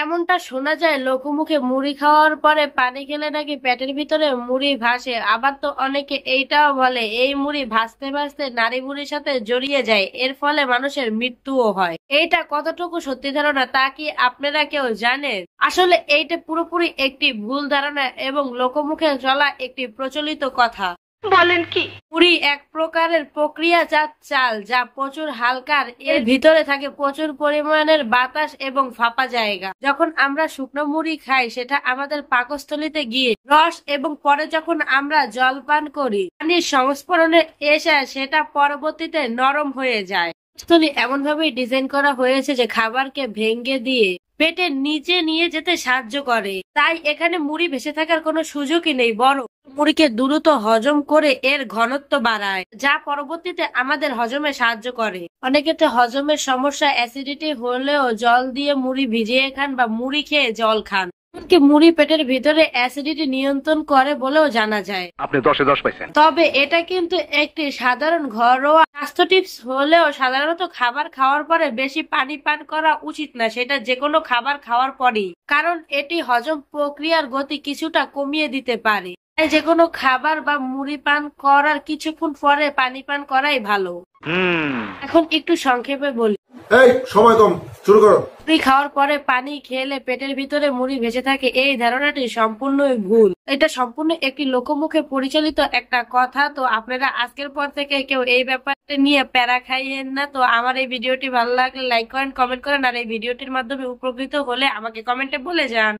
এমনটা শোনা যায় লোকমুখে মুড়ি খাওয়ার পরে পানি খেলে নাকি পেটের ভিতরে মুড়ি ভাসে। আবার তো অনেকে এইটাও বলে এই মুড়ি ভাসতে ভাসতে নারী বুড়ির সাথে জড়িয়ে যায়, এর ফলে মানুষের মৃত্যুও হয়। এইটা কতটুকু সত্যি ধারণা তা কি আপনারা কেউ জানেন? আসলে এইটা পুরোপুরি একটি ভুল ধারণা এবং লোকমুখে চলা একটি প্রচলিত কথা। বলেন কি? মুড়ি এক প্রকারের প্রক্রিয়াজাত চাল যা প্রচুর হালকার, এর ভিতরে থাকে প্রচুর পরিমাণের বাতাস এবং ফাঁপা জায়গা। যখন আমরা শুকনো মুড়ি খাই সেটা আমাদের পাকস্থলীতে গিয়ে রস এবং পরে যখন আমরা জল পান করি পানির সংস্পর্শে এসে সেটা পরবর্তীতে নরম হয়ে যায়। পাকস্থলী এমন ভাবেই ডিজাইন করা হয়েছে যে খাবারকে ভেঙে দিয়ে পেটের নিচে নিয়ে যেতে সাহায্য করে। তাই এখানে মুড়ি ভেসে থাকার কোনো সুযোগই নেই, বরং মুড়িকে দ্রুত হজম করে এর ঘনত্ব বাড়ায়, যা পরবর্তীতে আমাদের হজমে সাহায্য করে। অনেকে তো হজমের সমস্যা অ্যাসিডিটি হলেও জল দিয়ে মুড়ি ভিজিয়ে খান বা মুড়ি খেয়ে জল খান। এমনকি মুড়ি পেটের ভিতরে অ্যাসিডিটি নিয়ন্ত্রণ করে বলেও জানা যায়। আপনি 10-এ 10 পাইছেন। তবে এটা কিন্তু একটি সাধারণ ঘরোয়া স্বাস্থ্য টিপস হলেও সাধারণত খাবার খাওয়ার পরে বেশি পানি পান করা উচিত না, সেটা যে কোনো খাবার খাওয়ার পরেই, কারণ এটি হজম প্রক্রিয়ার গতি কিছুটা কমিয়ে দিতে পারে। তাই যে কোনো খাবার বা মুড়ি পান করার কিছুক্ষণ পরে পানি পান করাই ভালো। এখন একটু সংক্ষেপে বলি, এই সময় কম, শুরু করো। মুড়ি খাওয়ার পরে পানি খেলে পেটের ভিতরে মুড়ি ভেসে থাকে এই ধারণাটি সম্পূর্ণই ভুল। এটা সম্পূর্ণ একটি লোকমুখে পরিচালিত একটা কথা। তো আপনারা আজকের পর থেকে কেউ এই ব্যাপারটা নিয়ে প্যারা খাইয়েন না। তো আমার এই ভিডিওটি ভালো লাগলে লাইক করেন, কমেন্ট করেন, আর এই ভিডিওটির মাধ্যমে উপকৃত হলে আমাকে কমেন্টে বলে যান।